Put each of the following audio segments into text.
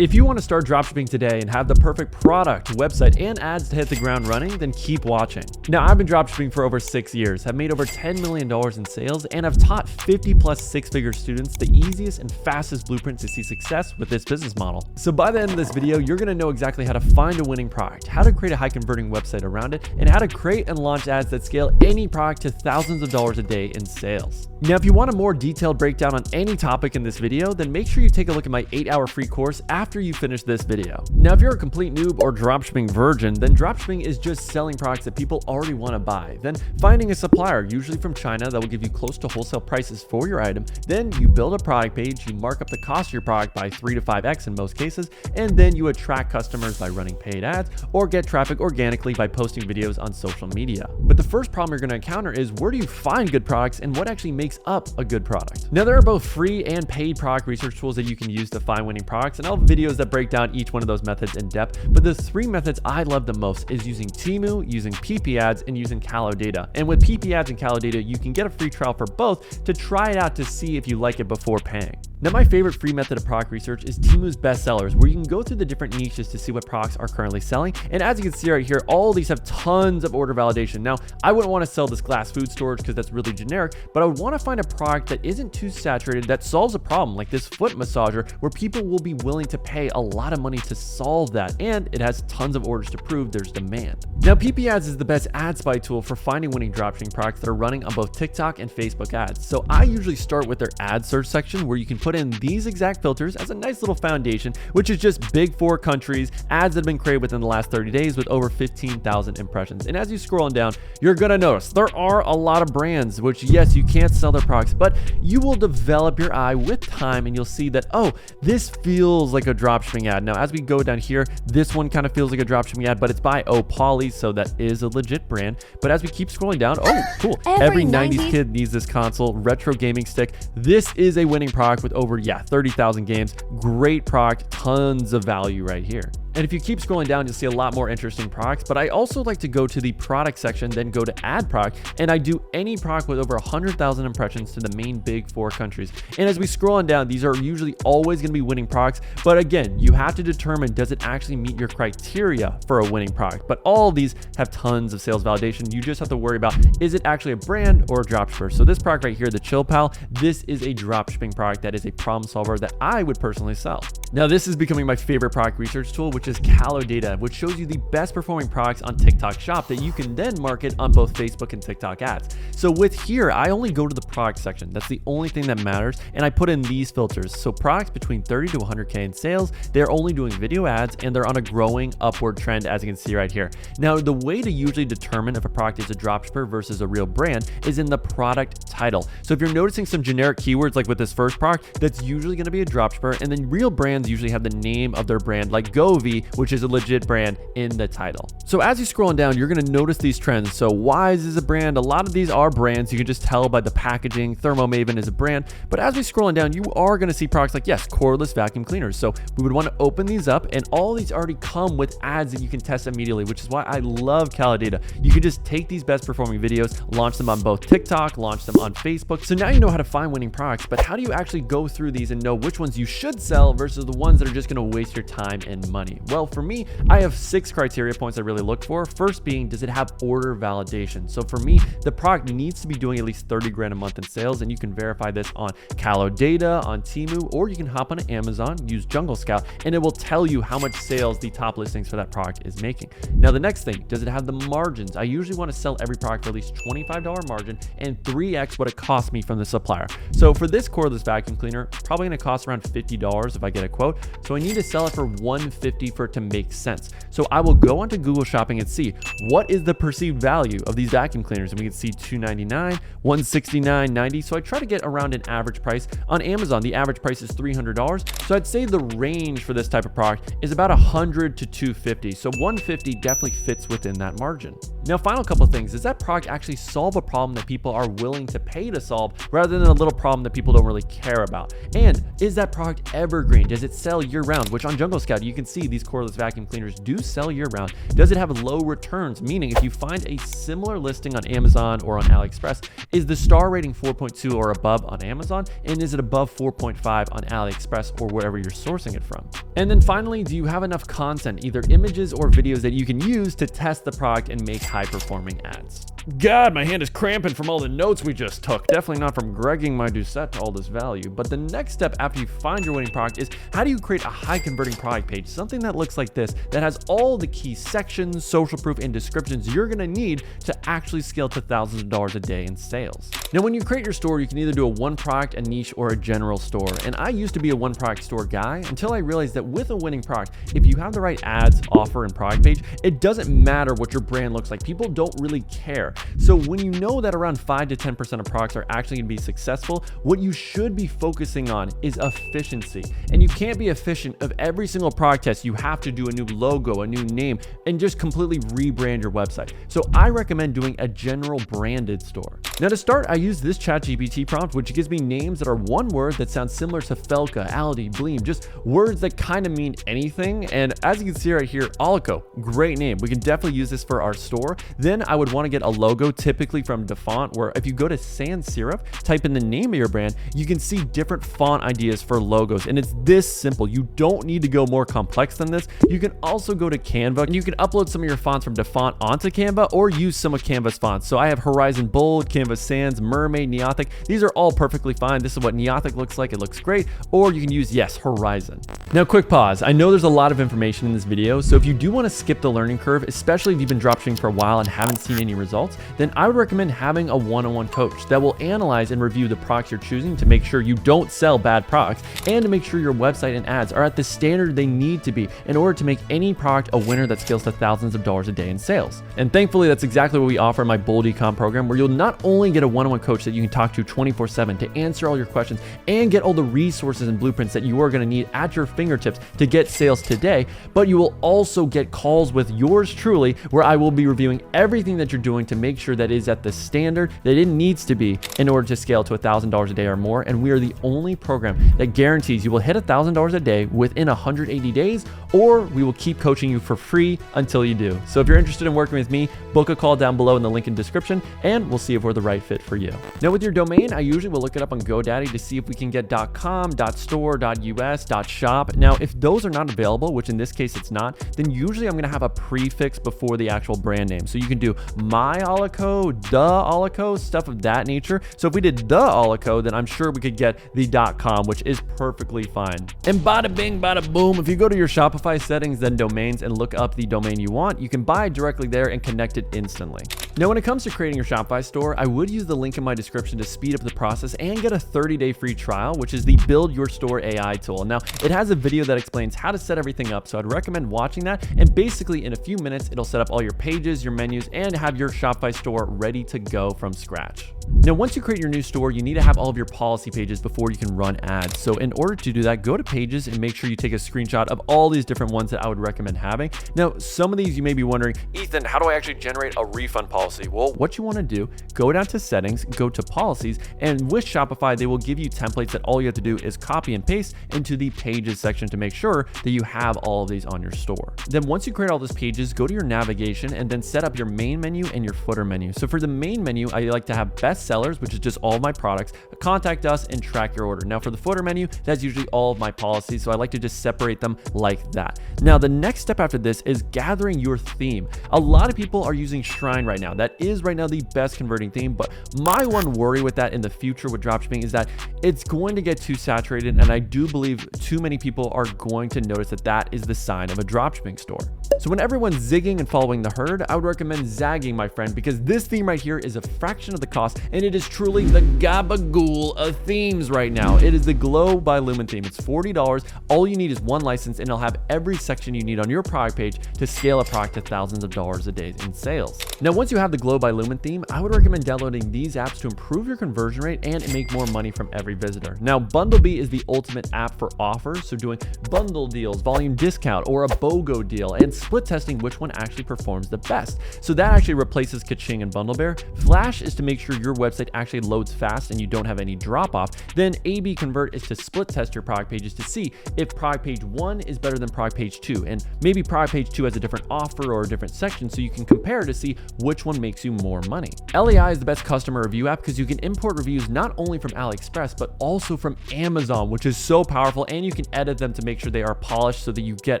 If you want to start dropshipping today and have the perfect product, website, and ads to hit the ground running, then keep watching. Now, I've been dropshipping for over 6 years, have made over $10 million in sales, and have taught 50 plus six-figure students the easiest and fastest blueprint to see success with this business model. So by the end of this video, you're going to know exactly how to find a winning product, how to create a high converting website around it, and how to create and launch ads that scale any product to thousands of dollars a day in sales. Now, if you want a more detailed breakdown on any topic in this video, then make sure you take a look at my 8-hour free course after you finish this video. Now, if you're a complete noob or dropshipping virgin, then dropshipping is just selling products that people already want to buy. Then finding a supplier, usually from China, that will give you close to wholesale prices for your item. Then you build a product page, you mark up the cost of your product by 3 to 5x in most cases, and then you attract customers by running paid ads or get traffic organically by posting videos on social media. But the first problem you're going to encounter is, where do you find good products and what actually makes up a good product? Now, there are both free and paid product research tools that you can use to find winning products, and I'll have videos that break down each one of those methods in depth. But the 3 methods I love the most is using Temu, using PP ads, and using Callow data. And with PP ads and Callow data, you can get a free trial for both to try it out to see if you like it before paying. Now, my favorite free method of product research is Temu's best sellers, where you can go through the different niches to see what products are currently selling. And as you can see right here, all these have tons of order validation. Now, I wouldn't want to sell this glass food storage because that's really generic, but I would want to find a product that isn't too saturated, that solves a problem, like this foot massager, where people will be willing to pay a lot of money to solve that, and it has tons of orders to prove there's demand. Now, PP ads is the best ad spy tool for finding winning dropshipping products that are running on both TikTok and Facebook ads. So I usually start with their ad search section, where you can put in these exact filters as a nice little foundation, which is just big 4 countries, ads that have been created within the last 30 days with over 15,000 impressions. And as you scroll on down, you're gonna notice there are a lot of brands, which yes, you can't sell their products, but you will develop your eye with time and you'll see that, oh, this feels like a dropshipping ad. Now, as we go down here, this one kind of feels like a dropshipping ad, but it's by Poly, so that is a legit brand. But as we keep scrolling down, oh, cool. Every 90s kid needs this console, retro gaming stick. This is a winning product with over, 30,000 games. Great product, tons of value right here. And if you keep scrolling down, you'll see a lot more interesting products, but I also like to go to the product section, then go to add product, and I do any product with over 100,000 impressions to the main big 4 countries. And as we scroll on down, these are usually always gonna be winning products, but again, you have to determine, does it actually meet your criteria for a winning product? But all of these have tons of sales validation. You just have to worry about, is it actually a brand or a dropshipper? So this product right here, the Chill Pal, this is a dropshipping product that is a problem solver that I would personally sell. Now, this is becoming my favorite product research tool, which is Callow data, which shows you the best performing products on TikTok Shop that you can then market on both Facebook and TikTok ads. So with here, I only go to the product section. That's the only thing that matters. And I put in these filters. So products between 30 to 100K in sales, they're only doing video ads and they're on a growing upward trend, as you can see right here. Now, the way to usually determine if a product is a dropshipper versus a real brand is in the product title. So if you're noticing some generic keywords like with this first product, that's usually going to be a dropshipper. And then real brands usually have the name of their brand, like Govee, which is a legit brand, in the title. So as you scroll down, you're going to notice these trends. So Wise is a brand. A lot of these are brands. You can just tell by the packaging. Thermo Maven is a brand. But as we scroll down, you are going to see products like, yes, cordless vacuum cleaners. So we would want to open these up, and all these already come with ads that you can test immediately, which is why I love Callow data. You can just take these best performing videos, launch them on both TikTok, launch them on Facebook. So now you know how to find winning products, but how do you actually go through these and know which ones you should sell versus the ones that are just going to waste your time and money? Well, for me, I have 6 criteria points I really look for. First being, does it have order validation? So for me, the product needs to be doing at least 30 grand a month in sales, and you can verify this on Callow data, on Temu, or you can hop on Amazon, use Jungle Scout, and it will tell you how much sales the top listings for that product is making. Now, the next thing, does it have the margins? I usually want to sell every product for at least $25 margin and 3x what it cost me from the supplier. So for this cordless vacuum cleaner, probably going to cost around $50 if I get a quote. So I need to sell it for $150 for it to make sense. So I will go onto Google Shopping and see what is the perceived value of these vacuum cleaners. And we can see $299, $169.90. So I try to get around an average price. On Amazon, the average price is $300. So I'd say the range for this type of product is about $100 to $250. So $150 definitely fits within that margin. Now, final couple of things. Does that product actually solve a problem that people are willing to pay to solve rather than a little problem that people don't really care about? And is that product evergreen? Does it sell year round? Which on Jungle Scout, you can see these cordless vacuum cleaners do sell year round. Does it have low returns? Meaning if you find a similar listing on Amazon or on AliExpress, is the star rating 4.2 or above on Amazon? And is it above 4.5 on AliExpress or wherever you're sourcing it from? And then finally, do you have enough content, either images or videos, that you can use to test the product and make high performing ads? God, my hand is cramping from all the notes we just took. Definitely not from gregging my Doucette to all this value. But the next step after you find your winning product is how do you create a high converting product page? Something that looks like this, that has all the key sections, social proof, and descriptions you're gonna need to actually scale to thousands of dollars a day in sales. Now, when you create your store, you can either do a one product, a niche, or a general store. And I used to be a one product store guy until I realized that with a winning product, if you have the right ads, offer, and product page, it doesn't matter what your brand looks like. People don't really care. So when you know that around 5 to 10% of products are actually going to be successful, what you should be focusing on is efficiency. And you can't be efficient of every single product test. You have to do a new logo, a new name, and just completely rebrand your website. So I recommend doing a general branded store. Now to start, I use this ChatGPT prompt, which gives me names that are one word that sounds similar to Felka, Aldi, Bleem, just words that kind of mean anything. And as you can see right here, Olico, great name. We can definitely use this for our store. Then I would want to get a logo, typically from DaFont, where if you go to sans serif, type in the name of your brand, you can see different font ideas for logos. And it's this simple. You don't need to go more complex than this. You can also go to Canva and you can upload some of your fonts from DaFont onto Canva or use some of Canva's fonts. So I have Horizon Bold, Canva Sans, Mermaid, Neothic. These are all perfectly fine. This is what Neothic looks like. It looks great. Or you can use, yes, Horizon. Now, quick pause. I know there's a lot of information in this video. So if you do want to skip the learning curve, especially if you've been dropshipping for a while and haven't seen any results, then I would recommend having a one-on-one coach that will analyze and review the products you're choosing to make sure you don't sell bad products and to make sure your website and ads are at the standard they need to be in order to make any product a winner that scales to thousands of dollars a day in sales. And thankfully, that's exactly what we offer in my Bold Ecom program, where you'll not only get a one-on-one coach that you can talk to 24/7 to answer all your questions and get all the resources and blueprints that you are going to need at your fingertips to get sales today, but you will also get calls with yours truly, where I will be reviewing everything that you're doing to make sure that it is at the standard that it needs to be in order to scale to $1,000 a day or more. And we are the only program that guarantees you will hit $1,000 a day within 180 days, or we will keep coaching you for free until you do. So if you're interested in working with me, book a call down below in the link in description, and we'll see if we're the right fit for you. Now with your domain, I usually will look it up on GoDaddy to see if we can get .com, .store, .us, .shop. Now, if those are not available, which in this case it's not, then usually I'm gonna have a prefix before the actual brand name. So you can do my Olico, the Olico, stuff of that nature. So if we did the Olico, then I'm sure we could get the .com, which is perfectly fine. And bada bing, bada boom, if you go to your Shopify settings, then domains, and look up the domain you want, you can buy directly there and connect it instantly. Now, when it comes to creating your Shopify store, I would use the link in my description to speed up the process and get a 30-day free trial, which is the Build Your Store AI tool. Now, it has a video that explains how to set everything up, so I'd recommend watching that. And basically, in a few minutes, it'll set up all your pages, your menus, and have your Shopify store ready to go from scratch. Now, once you create your new store, you need to have all of your policy pages before you can run ads. So in order to do that, go to pages and make sure you take a screenshot of all these different ones that I would recommend having. Now, some of these you may be wondering, Ethan, how do I actually generate a refund policy? Well, what you want to do, go down to settings, go to policies, and with Shopify, they will give you templates that all you have to do is copy and paste into the pages section to make sure that you have all of these on your store. Then once you create all those pages, go to your navigation and then set up your main menu and your footer menu. So for the main menu, I like to have best sellers, which is just all of my products, contact us, and track your order. Now for the footer menu, that's usually all of my policies. So I like to just separate them like that. Now the next step after this is gathering your theme. A lot of people are using Shrine right now. That is right now the best converting theme, but my one worry with that in the future with dropshipping is that it's going to get too saturated, and I do believe too many people are going to notice that that is the sign of a dropshipping store. So when everyone's zigging and following the herd, I would recommend zagging, my friend, because this theme right here is a fraction of the cost, and it is truly the gabagool of themes right now. It is the Glow by Lumen theme. It's $40. All you need is one license, and it'll have every section you need on your product page to scale a product to thousands of dollars a day in sales. Now, once you have the Glow by Lumen theme, I would recommend downloading these apps to improve your conversion rate and make more money from every visitor. Now, Bundlebee is the ultimate app for offers, so doing bundle deals, volume discount, or a BOGO deal, and split testing which one actually performs the best. So that actually replaces Kaching and BundleBear. Flash is to make sure your website actually loads fast and you don't have any drop off. Then AB Convert is to split test your product pages to see if product page 1 is better than product page 2, and maybe product page 2 has a different offer or a different section, so you can compare to see which one makes you more money. LAI is the best customer review app because you can import reviews not only from AliExpress but also from Amazon, which is so powerful, and you can edit them to make sure they are polished so that you get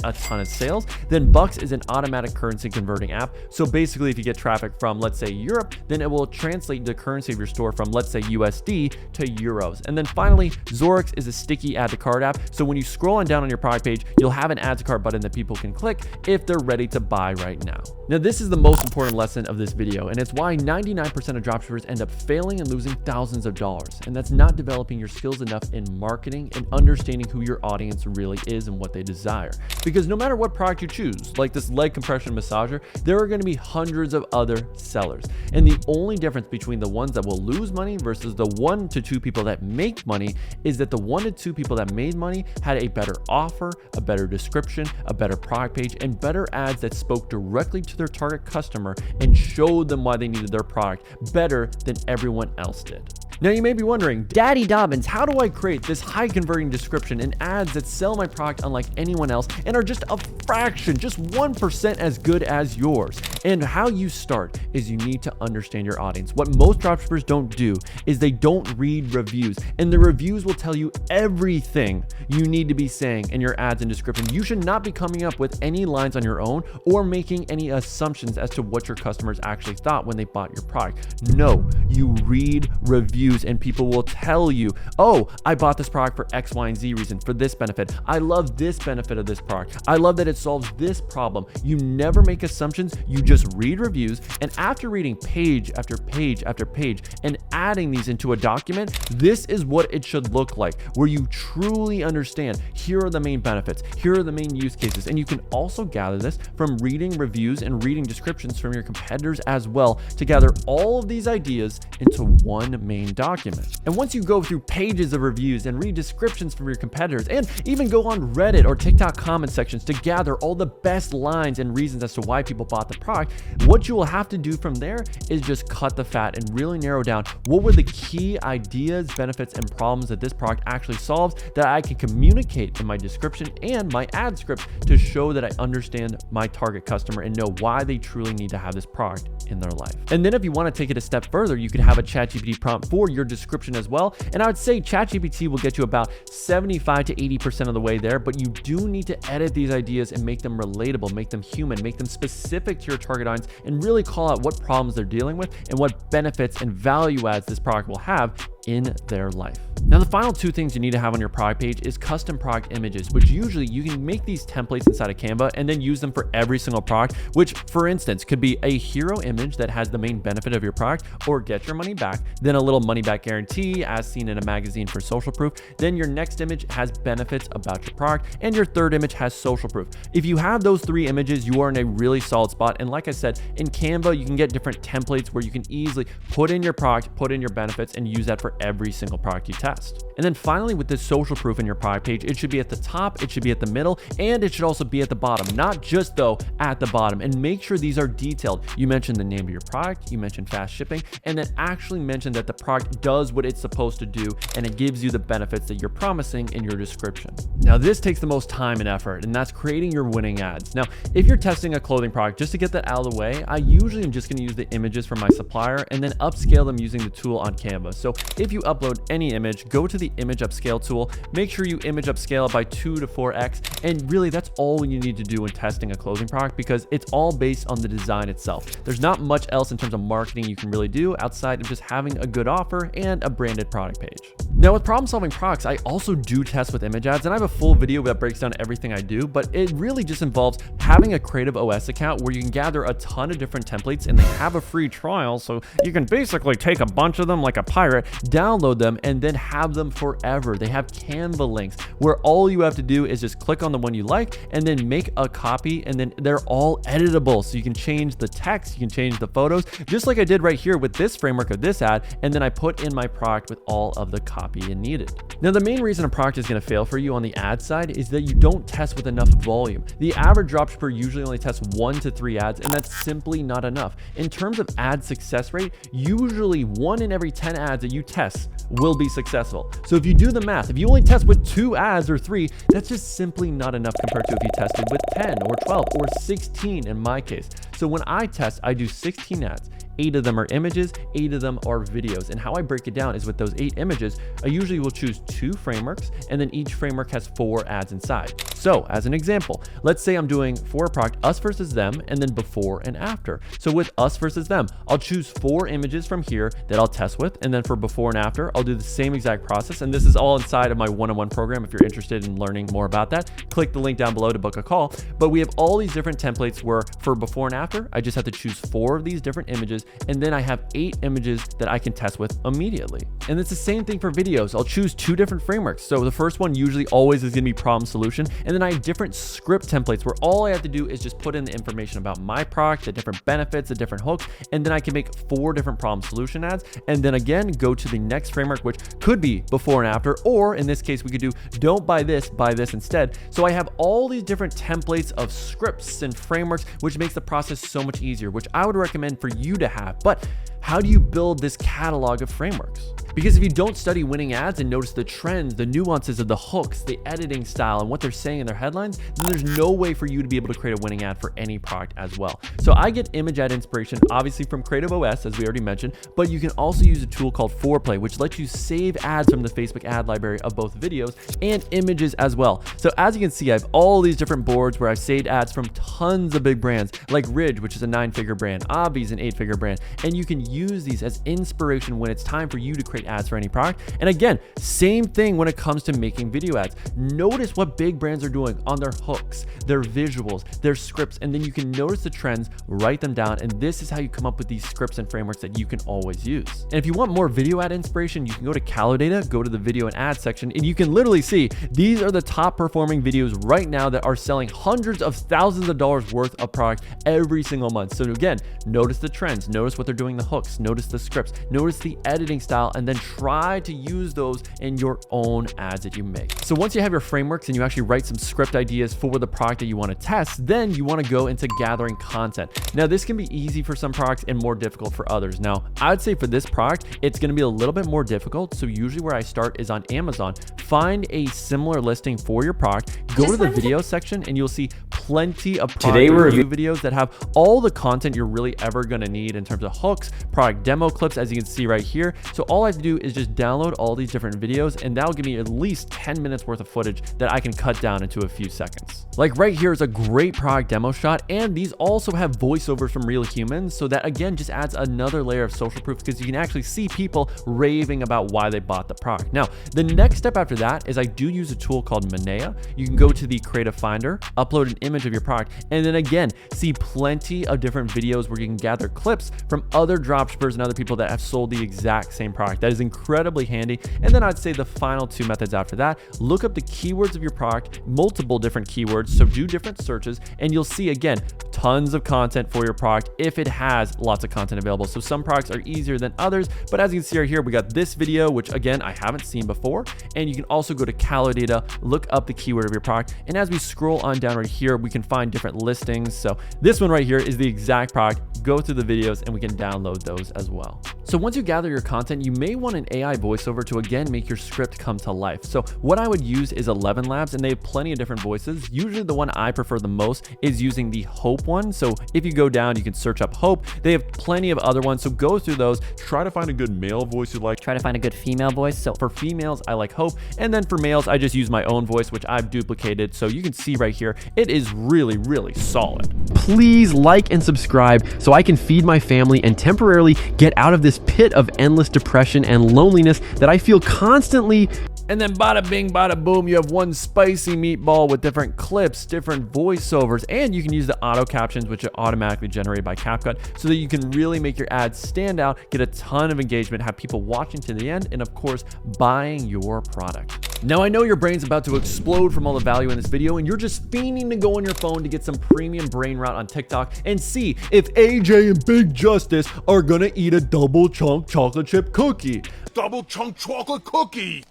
a ton of sales. Then Bucks is an automatic currency converting app. So basically, if you get traffic from, let's say, Europe, then it will translate the currency of your store from, let's say, USD to euros. And then finally, Zorix is a sticky add to cart app. So when you scroll on down on your product page, you'll have an add to cart button that people can click if they're ready to buy right now. Now, this is the most important lesson of this video, and it's why 99% of dropshippers end up failing and losing thousands of dollars. And that's not developing your skills enough in marketing and understanding who your audience really is and what they desire. Because no matter what product you choose, like this leg compression massager, there are going to be hundreds of other sellers. And the only difference between the ones that will lose money versus the 1 to 2 people that make money is that the 1 to 2 people that made money had a better offer, a better description, a better product page, and better ads that spoke directly to their target customer and showed them why they needed their product better than everyone else did. Now, you may be wondering, Daddy Dobbins, how do I create this high converting description and ads that sell my product unlike anyone else and are just a fraction, just 1% as good as yours? And how you start is you need to understand your audience. What most dropshippers don't do is they don't read reviews, and the reviews will tell you everything you need to be saying in your ads and description. You should not be coming up with any lines on your own or making any assumptions as to what your customers actually thought when they bought your product. No, you read reviews and people will tell you, oh, I bought this product for X, Y, and Z reason, for this benefit. I love this benefit of this product. I love that it solves this problem. You never make assumptions. You just read reviews. And after reading page after page after page and adding these into a document, this is what it should look like, where you truly understand, here are the main benefits, here are the main use cases. And you can also gather this from reading reviews and reading descriptions from your competitors as well to gather all of these ideas into one main document. And once you go through pages of reviews and read descriptions from your competitors and even go on Reddit or TikTok comment sections to gather all the best lines and reasons as to why people bought the product, what you will have to do from there is just cut the fat and really narrow down what were the key ideas, benefits, and problems that this product actually solves that I can communicate in my description and my ad script to show that I understand my target customer and know why they truly need to have this product in their life. And then if you want to take it a step further, you can have a ChatGPT prompt for your description as well. And I would say ChatGPT will get you about 75 to 80% of the way there, but you do need to edit these ideas and make them relatable, make them human, make them specific to your target audience, and really call out what problems they're dealing with and what benefits and value adds this product will have in their life. Now, the final 2 things you need to have on your product page is custom product images, which usually you can make these templates inside of Canva and then use them for every single product, which for instance could be a hero image that has the main benefit of your product or get your money back, then a little money back guarantee as seen in a magazine for social proof, then your next image has benefits about your product, and your third image has social proof. If you have those 3 images, you are in a really solid spot. And like I said, in Canva, you can get different templates where you can easily put in your product, put in your benefits, and use that for every single product you test. And then finally, with this social proof in your product page, it should be at the top, it should be at the middle, and it should also be at the bottom, not just though at the bottom. And make sure these are detailed. You mentioned the name of your product, you mentioned fast shipping, and then actually mention that the product does what it's supposed to do and it gives you the benefits that you're promising in your description. Now, this takes the most time and effort, and that's creating your winning ads. Now, if you're testing a clothing product, just to get that out of the way, I usually am just going to use the images from my supplier and then upscale them using the tool on Canva. So if you upload any image, go to the image upscale tool, make sure you image upscale it by 2 to 4x, and really that's all you need to do when testing a clothing product, because it's all based on the design itself. There's not much else in terms of marketing you can really do outside of just having a good offer and a branded product page. Now with problem solving products, I also do test with image ads, and I have a full video that breaks down everything I do, but it really just involves having a Creative OS account where you can gather a ton of different templates, and they have a free trial, so you can basically take a bunch of them like a pirate, download them, and then have them forever. They have Canva links where all you have to do is just click on the one you like and then make a copy, and then they're all editable, so you can change the text, you can change the photos, just like I did right here with this framework of this ad, and then I put in my product with all of the copy needed. Now the main reason a product is going to fail for you on the ad side is that you don't test with enough volume. The average dropshipper usually only tests 1 to 3 ads, and that's simply not enough. In terms of ad success rate, usually 1 in every 10 ads that you test will be successful. So if you do the math, if you only test with 2 ads or 3, that's just simply not enough compared to if you tested with 10 or 12 or 16 in my case. So when I test, I do 16 ads. 8 of them are images, 8 of them are videos. And how I break it down is with those 8 images, I usually will choose 2 frameworks, and then each framework has 4 ads inside. So as an example, let's say I'm doing for a product, us versus them, and then before and after. So with us versus them, I'll choose 4 images from here that I'll test with. And then for before and after, I'll do the same exact process. And this is all inside of my one-on-one program. If you're interested in learning more about that, click the link down below to book a call. But we have all these different templates where for before and after, I just have to choose 4 of these different images, and then I have 8 images that I can test with immediately. And it's the same thing for videos. I'll choose 2 different frameworks. So the first one usually always is going to be problem solution, and then I have different script templates where all I have to do is just put in the information about my product, the different benefits, the different hooks, and then I can make 4 different problem solution ads, and then again go to the next framework, which could be before and after, or in this case we could do don't buy this instead. So I have all these different templates of scripts and frameworks, which makes the process so much easier, which I would recommend for you to have. But how do you build this catalog of frameworks? Because if you don't study winning ads and notice the trends, the nuances of the hooks, the editing style, and what they're saying in their headlines, then there's no way for you to be able to create a winning ad for any product as well. So I get image ad inspiration, obviously from Creative OS, as we already mentioned, but you can also use a tool called Foreplay, which lets you save ads from the Facebook ad library of both videos and images as well. So as you can see, I have all these different boards where I've saved ads from tons of big brands like Ridge, which is a 9-figure brand, Avi's an 8-figure brand, and you can use these as inspiration when it's time for you to create ads for any product. And again, same thing when it comes to making video ads. Notice what big brands are doing on their hooks, their visuals, their scripts, and then you can notice the trends, write them down, and this is how you come up with these scripts and frameworks that you can always use. And if you want more video ad inspiration, you can go to Calodata, go to the video and ad section, and you can literally see these are the top performing videos right now that are selling hundreds of thousands of dollars worth of product every single month. So again, notice the trends, notice what they're doing, the hooks, notice the scripts, notice the editing style, and then try to use those in your own ads that you make. So once you have your frameworks and you actually write some script ideas for the product that you want to test, then you want to go into gathering content. Now this can be easy for some products and more difficult for others. Now I'd say for this product, it's going to be a little bit more difficult. So usually where I start is on Amazon. Find a similar listing for your product, go to the video section, and you'll see plenty of product review videos that have all the content you're really ever going to need in terms of hooks, product demo clips, as you can see right here. So all I have to do is just download all these different videos, and that'll give me at least 10 minutes worth of footage that I can cut down into a few seconds. Like right here is a great product demo shot, and these also have voiceovers from real humans. So that again just adds another layer of social proof because you can actually see people raving about why they bought the product. Now, the next step after that is I do use a tool called Manea. You can go to the Creative Finder, upload an image of your product, and then again, see plenty of different videos where you can gather clips from other dropshippers and other people that have sold the exact same product. That is incredibly handy. And then I'd say the final 2 methods after that, look up the keywords of your product, multiple different keywords. So do different searches, and you'll see again, tons of content for your product if it has lots of content available. So some products are easier than others, but as you can see right here, we got this video, which again, I haven't seen before. And you can also go to Calodata, look up the keyword of your product. And as we scroll on down right here, we can find different listings. So this one right here is the exact product. Go through the videos and we can download those as well. So once you gather your content, you may want an AI voiceover to again make your script come to life. So what I would use is 11 Labs, and they have plenty of different voices. Usually the one I prefer the most is using the Hope one. So if you go down, you can search up Hope. They have plenty of other ones. So go through those. Try to find a good male voice you like. Try to find a good female voice. So for females, I like Hope. And then for males, I just use my own voice, which I've duplicated. So you can see right here, it is really, really solid. Please like and subscribe so I can feed my family and temporarily get out of this pit of endless depression and loneliness that I feel constantly. And then bada bing, bada boom, you have one spicy meatball with different clips, different voiceovers, and you can use the auto captions, which are automatically generated by CapCut, so that you can really make your ads stand out, get a ton of engagement, have people watching to the end, and of course, buying your product. Now, I know your brain's about to explode from all the value in this video, and you're just fiending to go on your phone to get some premium brain rot on TikTok and see if AJ and Big Justice are gonna eat a double chunk chocolate chip cookie. Double chunk chocolate cookie.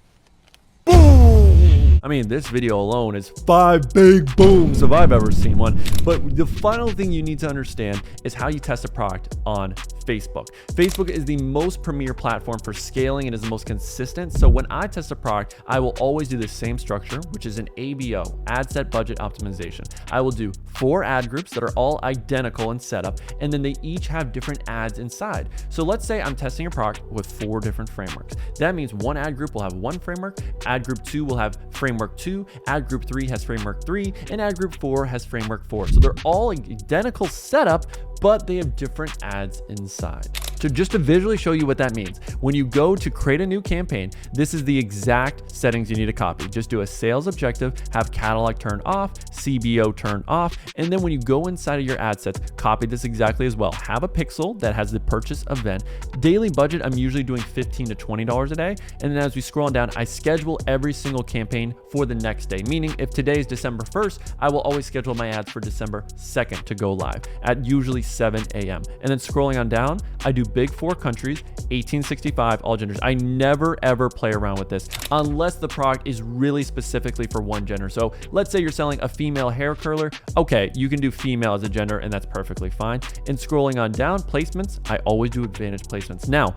Boom! I mean, this video alone is 5 big booms if I've ever seen one. But the final thing you need to understand is how you test a product on Facebook. Facebook is the most premier platform for scaling and is the most consistent. So when I test a product, I will always do the same structure, which is an ABO, ad set budget optimization. I will do 4 ad groups that are all identical in setup, and then they each have different ads inside. So let's say I'm testing a product with 4 different frameworks. That means one ad group will have one framework, ad group 2 will have framework 2, ad group 3 has framework 3, and ad group 4 has framework 4. So they're all identical setup, but they have different ads inside. So just to visually show you what that means, when you go to create a new campaign, this is the exact settings you need to copy. Just do a sales objective, have catalog turned off, CBO turned off, and then when you go inside of your ad sets, copy this exactly as well. Have a pixel that has the purchase event. Daily budget, I'm usually doing $15 to $20 a day. And then as we scroll down, I schedule every single campaign for the next day, meaning if today is December 1st, I will always schedule my ads for December 2nd to go live at usually 7 a.m. And then scrolling on down, I do big 4 countries, 1865, all genders. I never ever play around with this unless the product is really specifically for one gender. So let's say you're selling a female hair curler. Okay, you can do female as a gender and that's perfectly fine. And scrolling on down, placements, I always do advantage placements. Now,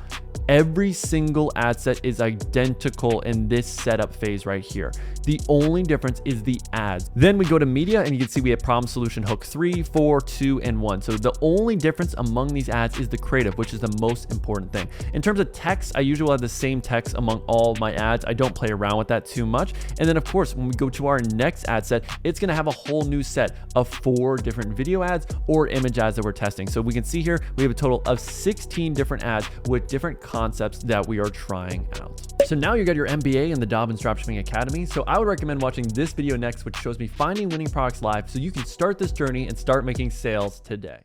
every single ad set is identical in this setup phase right here. The only difference is the ads. Then we go to media and you can see we have problem, solution, hook 3, 4, 2, and 1. So the only difference among these ads is the creative, which is the most important thing. In terms of text, I usually have the same text among all of my ads. I don't play around with that too much. And then of course, when we go to our next ad set, it's gonna have a whole new set of 4 different video ads or image ads that we're testing. So we can see here, we have a total of 16 different ads with different concepts that we are trying out. So now you got your MBA in the Dobbins Dropshipping Academy. So I would recommend watching this video next, which shows me finding winning products live so you can start this journey and start making sales today.